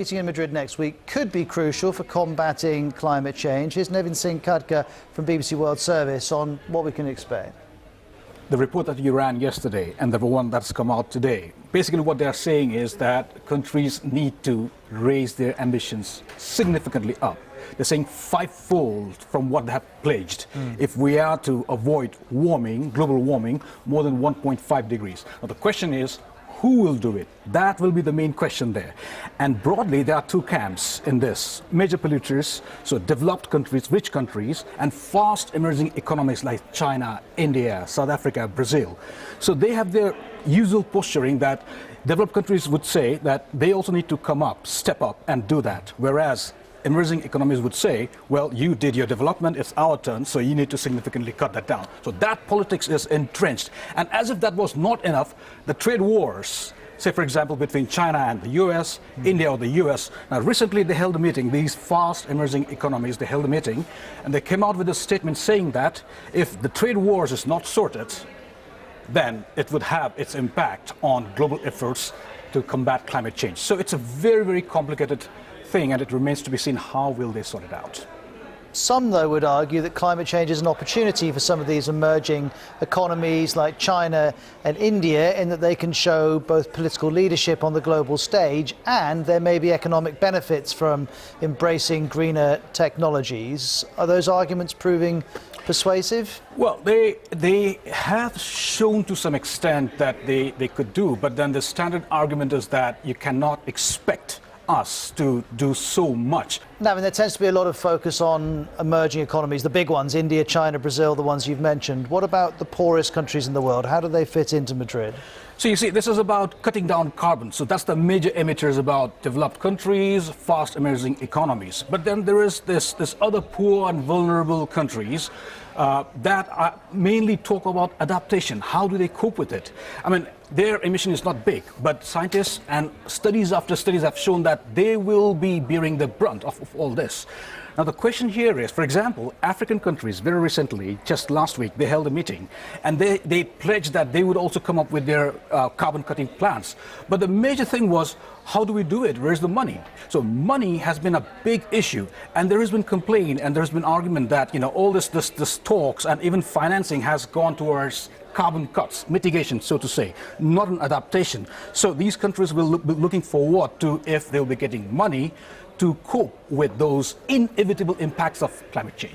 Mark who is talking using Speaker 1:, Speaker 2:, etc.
Speaker 1: Meeting in Madrid next week could be crucial for combating climate change. Here's Navin Singh Khadka from BBC World Service on what we can expect.
Speaker 2: The report that you ran yesterday and the one that's come out today, basically what they're saying is that countries need to raise their ambitions significantly up. They're saying fivefold from what they have pledged if we are to avoid warming, global warming, more than 1.5 degrees. Now the question is, who will do it? That will be the main question there. And broadly, there are two camps in this. Major polluters, so developed countries, rich countries, and fast emerging economies like China, India, South Africa, Brazil. So they have their usual posturing that developed countries would say that they also need to come up, step up and do that. Whereas emerging economies would say, well, you did your development, it's our turn, so you need to significantly cut that down. So that politics is entrenched. And as if that was not enough, the trade wars, say for example, between China and the US, India or the US. Now recently they held a meeting, these fast emerging economies, they held a meeting, and they came out with a statement saying that if the trade wars is not sorted, then it would have its impact on global efforts to combat climate change. So it's a very, very complicated thing, and it remains to be seen how will they sort it out.
Speaker 1: Some, though, would argue that climate change is an opportunity for some of these emerging economies like China and India in that they can show both political leadership on the global stage and there may be economic benefits from embracing greener technologies. Are those arguments proving persuasive?
Speaker 2: Well, they have shown to some extent that they could do, but then the standard argument is that you cannot expect us to do so much.
Speaker 1: Navin, there tends to be a lot of focus on emerging economies, the big ones, India, China, Brazil, the ones you've mentioned. What about the poorest countries in the world? How do they fit into Madrid?
Speaker 2: So you see, this is about cutting down carbon. So that's the major emitters about developed countries, fast emerging economies. But then there is this other poor and vulnerable countries that mainly talk about adaptation. How do they cope with it? I mean, their emission is not big, but scientists and studies after studies have shown that they will be bearing the brunt of all this. Now the question here is, for example, African countries very recently, just last week, they held a meeting and they pledged that they would also come up with their carbon cutting plans. But the major thing was, how do we do it? Where's the money? So money has been a big issue, and there has been complaint and there's been argument that, you know, all this talks and even financing has gone towards carbon cuts, mitigation, so to say, not an adaptation. So these countries will be looking forward to if they'll be getting money to cope with those inevitable impacts of climate change.